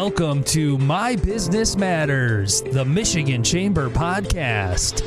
Welcome to My Business Matters, the Michigan Chamber podcast.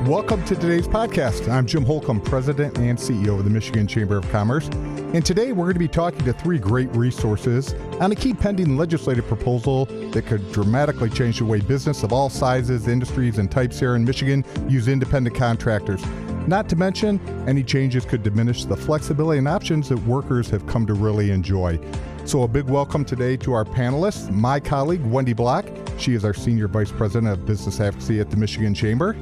Welcome to today's podcast. I'm Jim Holcomb, President and CEO of the Michigan Chamber of Commerce. And today we're going to be talking to three great resources on a key pending legislative proposal that could dramatically change the way business of all sizes, industries, and types here in Michigan use independent contractors. Not to mention, any changes could diminish the flexibility and options that workers have come to really enjoy. So a big welcome today to our panelists, my colleague, Wendy Block. She is our Senior Vice President of Business Advocacy at the Michigan Chamber.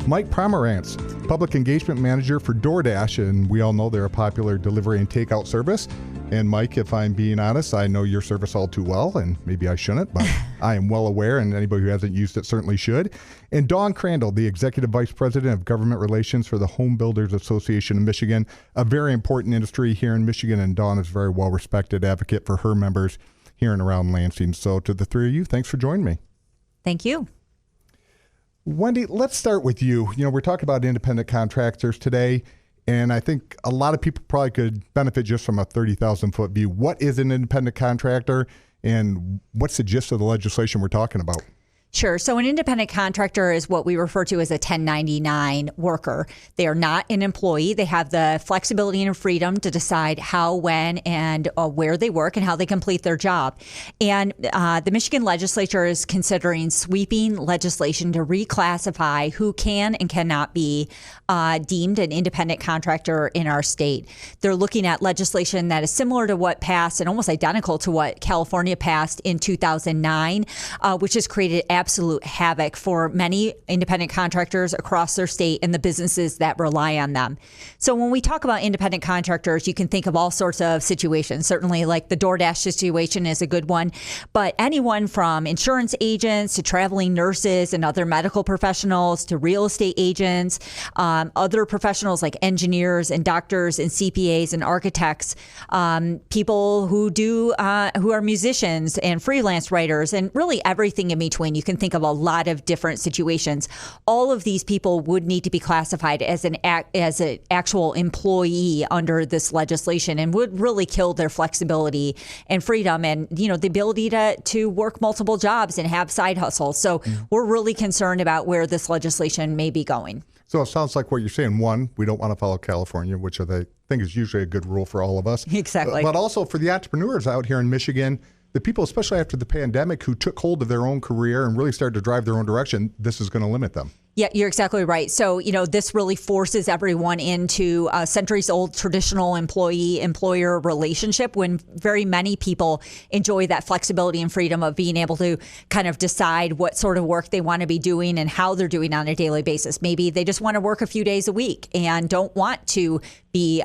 Mike Pomerantz, Public Engagement Manager for DoorDash, and we all know they're a popular delivery and takeout service. And Mike, if I'm being honest, I know your service all too well, and maybe I shouldn't, but I am well aware, and anybody who hasn't used it certainly should. And Crandall, the Executive Vice President of Government Relations for the Homebuilders Association of Michigan, a very important industry here in Michigan, and Dawn is a very well-respected advocate for her members here and around Lansing. So to the three of you, thanks for joining me. Thank you. Wendy, let's start with you. You know, we're talking about independent contractors today, and I think a lot of people probably could benefit just from a 30,000-foot view. What is an independent contractor, and what's the gist of the legislation we're talking about? Sure. So an independent contractor is what we refer to as a 1099 worker. They are not an employee. They have the flexibility and freedom to decide how, when, and where they work and how they complete their job. And the Michigan legislature is considering sweeping legislation to reclassify who can and cannot be deemed an independent contractor in our state. They're looking at legislation that is similar to what passed and almost identical to what California passed in 2009, which has created absolute havoc for many independent contractors across their state and the businesses that rely on them. So when we talk about independent contractors, you can think of all sorts of situations. Certainly like the DoorDash situation is a good one, but anyone from insurance agents to traveling nurses and other medical professionals to real estate agents, other professionals like engineers and doctors and CPAs and architects, people who are musicians and freelance writers, and really everything in between. You can think of a lot of different situations. All of these people would need to be classified as an actual employee under this legislation, and would really kill their flexibility and freedom, and the ability to work multiple jobs and have side hustles. So we're really concerned about where this legislation may be going. So it sounds like what you're saying. One, we don't want to follow California, which I think is usually a good rule for all of us. Exactly. But also for the entrepreneurs out here in Michigan, the people, especially after the pandemic, who took hold of their own career and really started to drive their own direction, this is going to limit them. Yeah, you're exactly right. So, this really forces everyone into a centuries-old traditional employee-employer relationship, when very many people enjoy that flexibility and freedom of being able to kind of decide what sort of work they want to be doing and how they're doing on a daily basis. Maybe they just want to work a few days a week and don't want to be,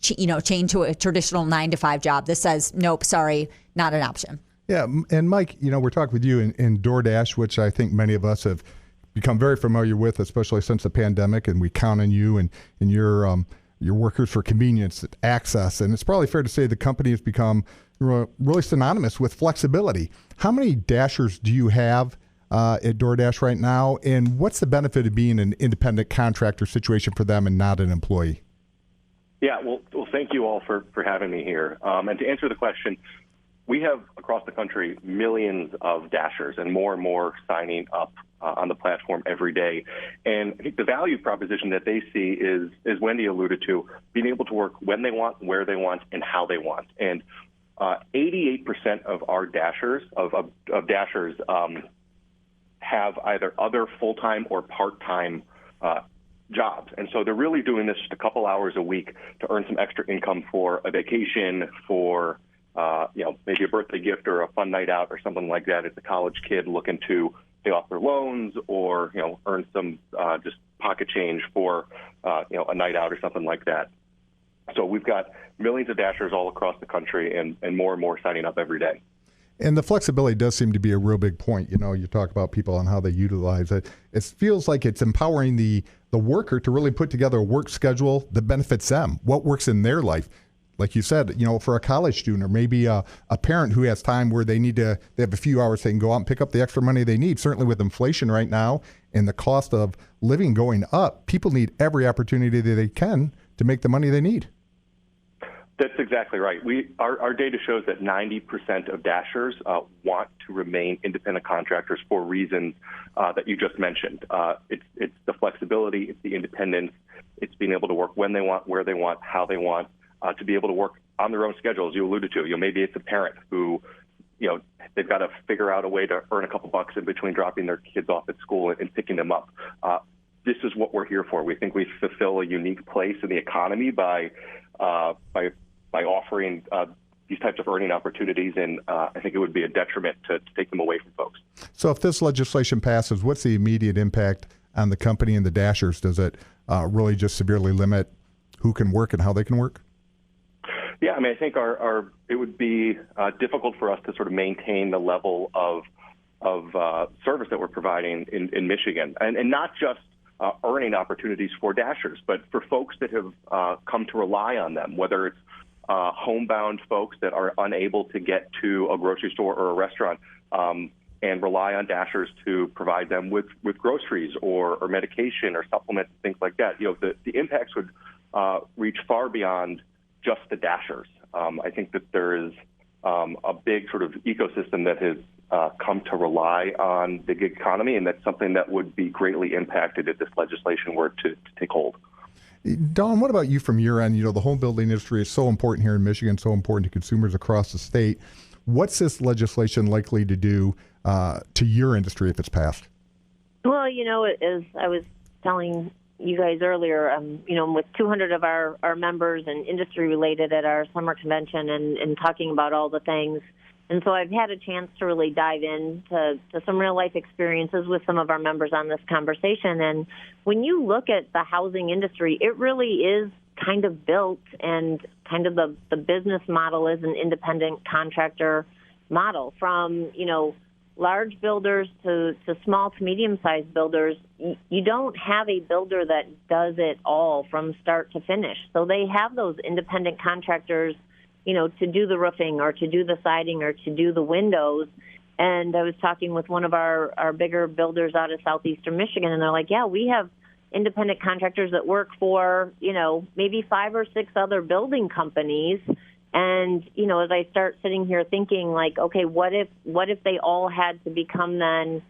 chained to a traditional 9-to-5 job. This says, nope, sorry, not an option. Yeah, and Mike, we're talking with you in DoorDash, which I think many of us have become very familiar with, especially since the pandemic, and we count on you and your workers for convenience, access, and it's probably fair to say the company has become really synonymous with flexibility. How many Dashers do you have at DoorDash right now, and what's the benefit of being an independent contractor situation for them and not an employee? Yeah, well, thank you all for having me here. And to answer the question, we have across the country millions of Dashers and more signing up on the platform every day. And I think the value proposition that they see is, as Wendy alluded to, being able to work when they want, where they want, and how they want. And 88% of our Dashers, of Dashers, have either other full-time or part-time jobs. And so they're really doing this just a couple hours a week to earn some extra income for a vacation, for maybe a birthday gift or a fun night out or something like that. It's a college kid looking to pay off their loans or, earn some just pocket change for, a night out or something like that. So we've got millions of Dashers all across the country and more signing up every day. And the flexibility does seem to be a real big point. You talk about people and how they utilize it. It feels like it's empowering the worker to really put together a work schedule that benefits them, what works in their life. Like you said, for a college student or maybe a parent who has time where they have a few hours they can go out and pick up the extra money they need. Certainly with inflation right now and the cost of living going up, people need every opportunity that they can to make the money they need. That's exactly right. Our data shows that 90% of Dashers want to remain independent contractors for reasons that you just mentioned. It's the flexibility, it's the independence, it's being able to work when they want, where they want, how they want, to be able to work on their own schedule, as you alluded to. Maybe it's a parent who, they've got to figure out a way to earn a couple bucks in between dropping their kids off at school and picking them up. This is what we're here for. We think we fulfill a unique place in the economy by offering these types of earning opportunities, and I think it would be a detriment to take them away from folks. So if this legislation passes, what's the immediate impact on the company and the Dashers? Does it really just severely limit who can work and how they can work? Yeah, I think it would be difficult for us to sort of maintain the level of service that we're providing in Michigan, and not just earning opportunities for Dashers, but for folks that have come to rely on them, whether it's homebound folks that are unable to get to a grocery store or a restaurant and rely on Dashers to provide them with groceries or medication or supplements, things like that. The impacts would reach far beyond just the Dashers. I think that there is a big sort of ecosystem that has come to rely on the gig economy, and that's something that would be greatly impacted if this legislation were to take hold. Dawn, what about you from your end? The home building industry is so important here in Michigan, so important to consumers across the state. What's this legislation likely to do to your industry if it's passed? Well, as I was telling you guys earlier, with 200 of our members and industry related at our summer convention and talking about all the things. And so I've had a chance to really dive into some real life experiences with some of our members on this conversation. And when you look at the housing industry, it really is kind of built, and kind of the business model is an independent contractor model. From, large builders to small to medium-sized builders, you don't have a builder that does it all from start to finish. So they have those independent contractors, to do the roofing or to do the siding or to do the windows. And I was talking with one of our bigger builders out of southeastern Michigan, and they're like, yeah, we have independent contractors that work for, maybe 5 or 6 other building companies. And, as I start sitting here thinking, like, okay, what if they all had to become then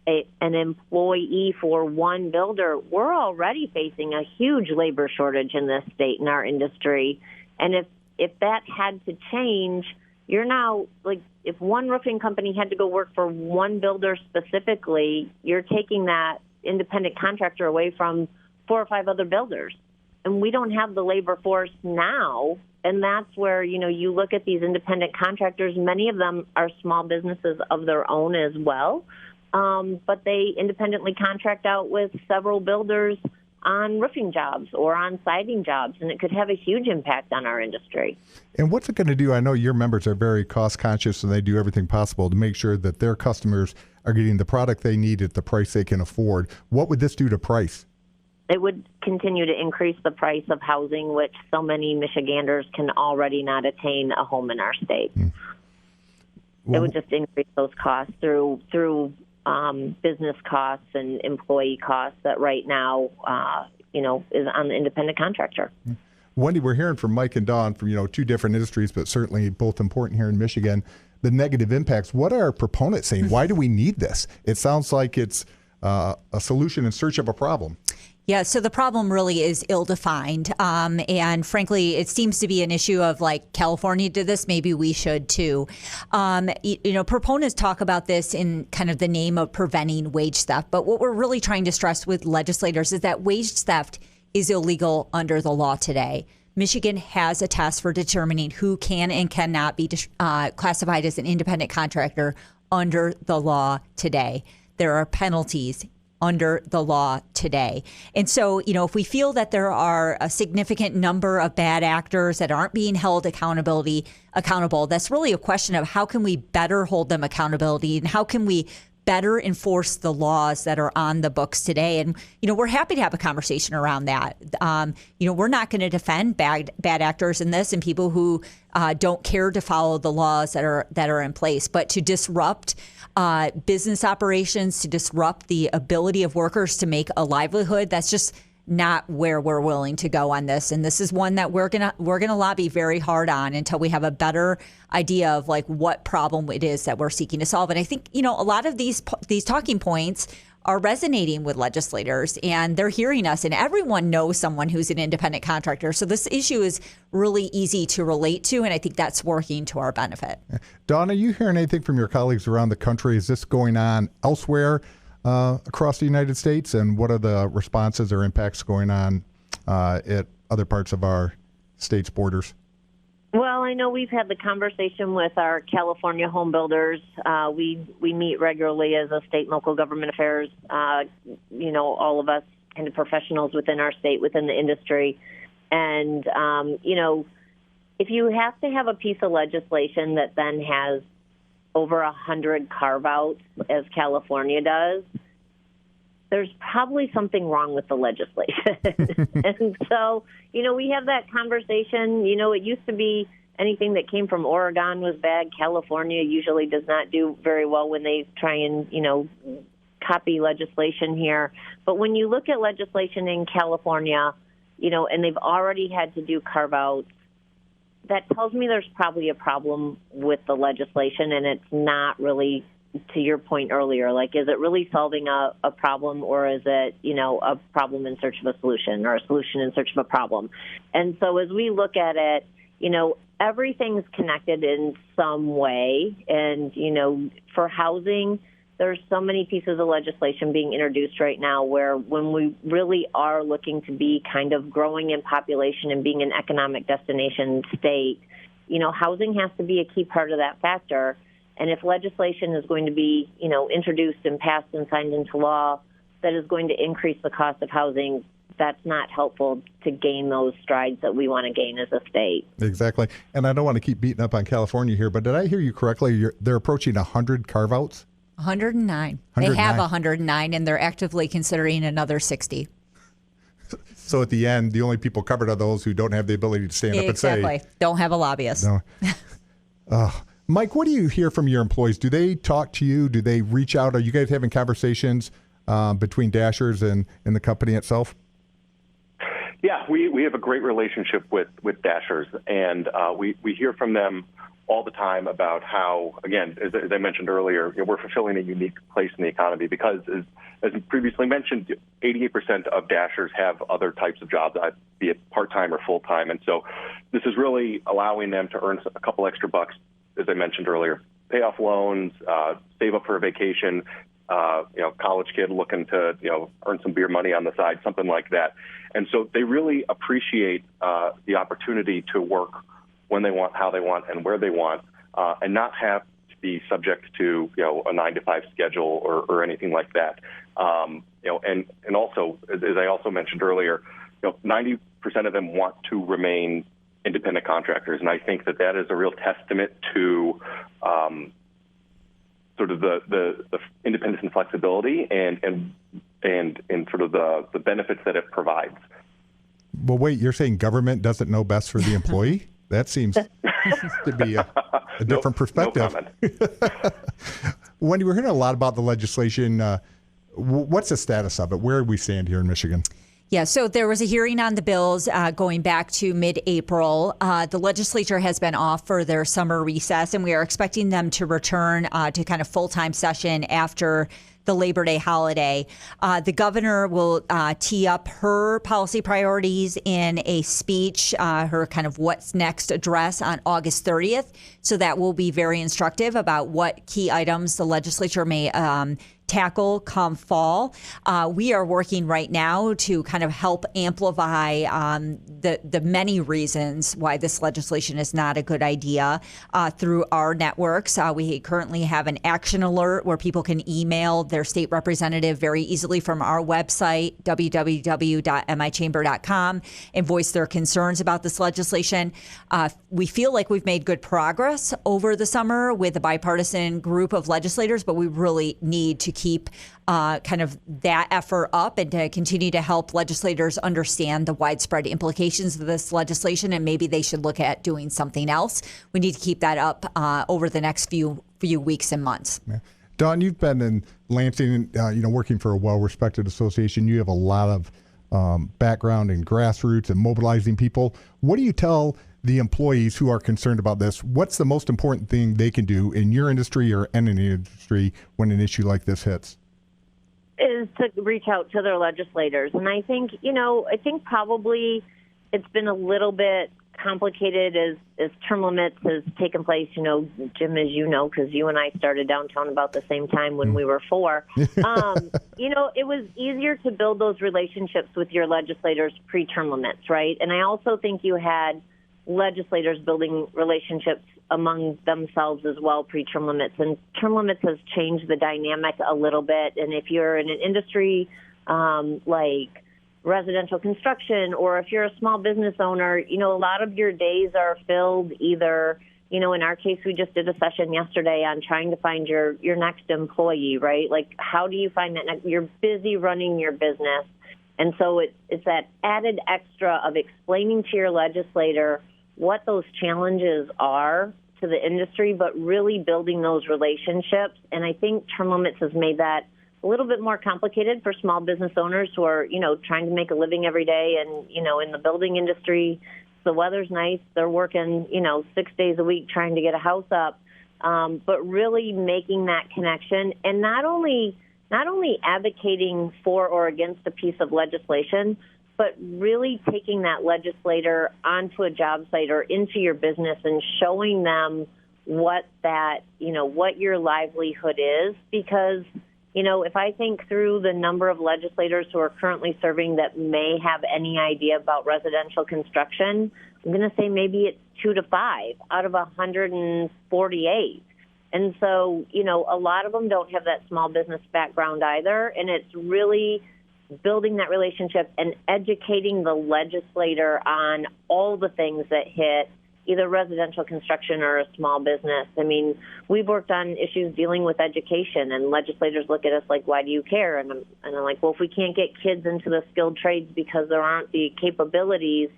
an employee for one builder? We're already facing a huge labor shortage in this state in our industry. And if that had to change, you're now, like, if one roofing company had to go work for one builder specifically, you're taking that independent contractor away from 4 or 5 other builders. And we don't have the labor force now. And that's where, you look at these independent contractors. Many of them are small businesses of their own as well. But they independently contract out with several builders on roofing jobs or on siding jobs, and it could have a huge impact on our industry. And what's it going to do? I know your members are very cost conscious, and they do everything possible to make sure that their customers are getting the product they need at the price they can afford. What would this do to price? It would continue to increase the price of housing, which so many Michiganders can already not attain a home in our state. Well, it would just increase those costs through business costs and employee costs that right now, is on the independent contractor. Wendy, we're hearing from Mike and Dawn from, 2 different industries, but certainly both important here in Michigan. The negative impacts. What are our proponents saying? Why do we need this? It sounds like it's a solution in search of a problem. Yeah, so the problem really is ill-defined. And frankly, it seems to be an issue of, like, California did this, maybe we should too. Proponents talk about this in kind of the name of preventing wage theft. But what we're really trying to stress with legislators is that wage theft is illegal under the law today. Michigan has a test for determining who can and cannot be classified as an independent contractor under the law today. There are penalties under the law today. And so, if we feel that there are a significant number of bad actors that aren't being held accountable, that's really a question of how can we better hold them accountability, and how can we better enforce the laws that are on the books today. And, we're happy to have a conversation around that. We're not going to defend bad actors in this and people who don't care to follow the laws that are in place, but to disrupt business operations, to disrupt the ability of workers to make a livelihood, that's just not where we're willing to go on this. And this is one that we're gonna lobby very hard on until we have a better idea of like what problem it is that we're seeking to solve. And I think, a lot of these talking points are resonating with legislators, and they're hearing us, and everyone knows someone who's an independent contractor. So this issue is really easy to relate to, and I think that's working to our benefit. Dawn, are you hearing anything from your colleagues around the country? Is this going on elsewhere across the United States, and what are the responses or impacts going on at other parts of our state's borders? Well, I know we've had the conversation with our California Homebuilders. We meet regularly as a state and local government affairs, all of us kind of professionals within our state, within the industry. And, if you have to have a piece of legislation that then has over 100 carve-outs, as California does, there's probably something wrong with the legislation. And so, we have that conversation. It used to be anything that came from Oregon was bad. California usually does not do very well when they try and, copy legislation here. But when you look at legislation in California, and they've already had to do carve-outs, that tells me there's probably a problem with the legislation, and it's not really, to your point earlier, like, is it really solving a problem, or is it, a problem in search of a solution, or a solution in search of a problem? And so as we look at it, everything's connected in some way. And, for housing, there's so many pieces of legislation being introduced right now where when we really are looking to be kind of growing in population and being an economic destination state, housing has to be a key part of that factor. And if legislation is going to be, introduced and passed and signed into law that is going to increase the cost of housing, that's not helpful to gain those strides that we want to gain as a state. Exactly. And I don't want to keep beating up on California here, but did I hear you correctly? They're approaching 100 carve-outs? 109. They have 109, and they're actively considering another 60. So at the end, the only people covered are those who don't have the ability to stand up and say. Exactly. Don't have a lobbyist. No. Mike, what do you hear from your employees? Do they talk to you? Do they reach out? Are you guys having conversations between Dashers and the company itself? Yeah, we have a great relationship with Dashers, and we hear from them all the time about how, again, as I mentioned earlier, we're fulfilling a unique place in the economy because, as previously mentioned, 88% of Dashers have other types of jobs, be it part-time or full-time. And so this is really allowing them to earn a couple extra bucks, as I mentioned earlier, pay off loans, save up for a vacation, college kid looking to, earn some beer money on the side, something like that. And so they really appreciate the opportunity to work when they want, how they want, and where they want, and not have to be subject to, a 9-to-5 schedule or anything like that. And also, as I also mentioned earlier, 90% of them want to remain independent contractors, and I think that is a real testament to sort of the independence and flexibility and sort of the benefits that it provides. Well, wait, you're saying government doesn't know best for the employee? That seems to be a different perspective. No comment. Wendy, we're hearing a lot about the legislation. What's the status of it? Where do we stand here in Michigan? Yeah, so there was a hearing on the bills going back to mid-April. The legislature has been off for their summer recess, and we are expecting them to return to kind of full-time session after the Labor Day holiday. The governor will tee up her policy priorities in a speech, her kind of what's next address on August 30th. So that will be very instructive about what key items the legislature may tackle come fall. We are working right now to kind of help amplify the many reasons why this legislation is not a good idea through our networks. We currently have an action alert where people can email their state representative very easily from our website, www.michamber.com, and voice their concerns about this legislation. We feel like we've made good progress over the summer with a bipartisan group of legislators, but we really need to keep kind of that effort up and to continue to help legislators understand the widespread implications of this legislation, and maybe they should look at doing something else. We need to keep that up over the next few weeks and months. Yeah. Dawn, you've been in Lansing, working for a well-respected association. You have a lot of background in grassroots and mobilizing people. What do you tell the employees who are concerned about this? What's the most important thing they can do in your industry or in any industry when an issue like this hits? Is to reach out to their legislators. And I think, probably it's been a little bit complicated as term limits has taken place. Jim, as you know, because you and I started downtown about the same time when we were 4. It was easier to build those relationships with your legislators pre-term limits, right? And I also think you had legislators building relationships among themselves as well pre-term limits. And term limits has changed the dynamic a little bit. And if you're in an industry like residential construction, or if you're a small business owner, a lot of your days are filled either, in our case, we just did a session yesterday on trying to find your next employee, right? Like, how do you find that? You're busy running your business. And so it's that added extra of explaining to your legislator what those challenges are to the industry, but really building those relationships. And I think term limits has made that a little bit more complicated for small business owners who are, trying to make a living every day. And, in the building industry, the weather's nice. They're working, 6 days a week trying to get a house up. But really making that connection, and not only advocating for or against a piece of legislation, but really taking that legislator onto a job site or into your business and showing them what your livelihood is. Because, if I think through the number of legislators who are currently serving that may have any idea about residential construction, I'm going to say maybe it's 2 to 5 out of 148. And so, a lot of them don't have that small business background either. And it's really building that relationship and educating the legislator on all the things that hit either residential construction or a small business. I mean, we've worked on issues dealing with education, and legislators look at us like, why do you care? And I'm like, well, if we can't get kids into the skilled trades because there aren't the capabilities,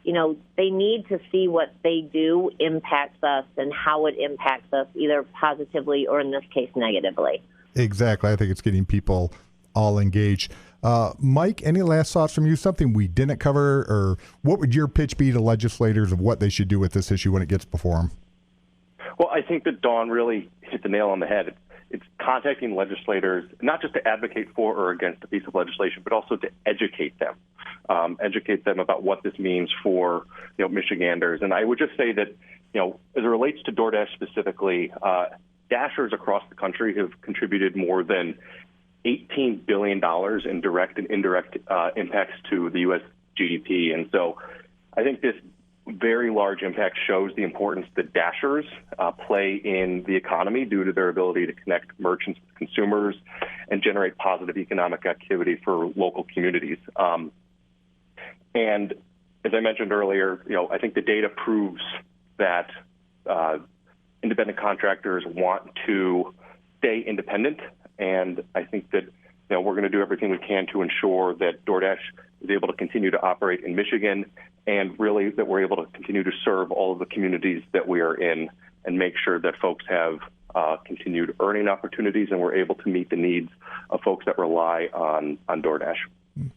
they need to see what they do impacts us and how it impacts us, either positively or in this case negatively. Exactly. I think it's getting people all engaged. Mike, any last thoughts from you? Something we didn't cover, or what would your pitch be to legislators of what they should do with this issue when it gets before them? Well, I think that Dawn really hit the nail on the head. It's contacting legislators, not just to advocate for or against a piece of legislation, but also to educate them about what this means for Michiganders. And I would just say that as it relates to DoorDash specifically, Dashers across the country have contributed more than $18 billion in direct and indirect impacts to the U.S. GDP. And so I think this very large impact shows the importance that Dashers play in the economy due to their ability to connect merchants with consumers and generate positive economic activity for local communities. And as I mentioned earlier, I think the data proves that independent contractors want to stay independent. And I think that we're going to do everything we can to ensure that DoorDash is able to continue to operate in Michigan, and really that we're able to continue to serve all of the communities that we are in and make sure that folks have continued earning opportunities and we're able to meet the needs of folks that rely on DoorDash.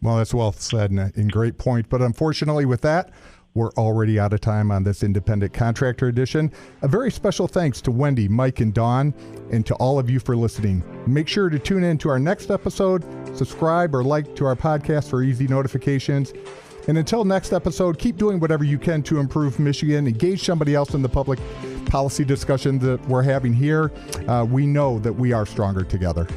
Well, that's well said and great point. But unfortunately with that, we're already out of time on this Independent Contractor Edition. A very special thanks to Wendy, Mike, and Dawn, and to all of you for listening. Make sure to tune in to our next episode, subscribe or like to our podcast for easy notifications. And until next episode, keep doing whatever you can to improve Michigan. Engage somebody else in the public policy discussion that we're having here. We know that we are stronger together.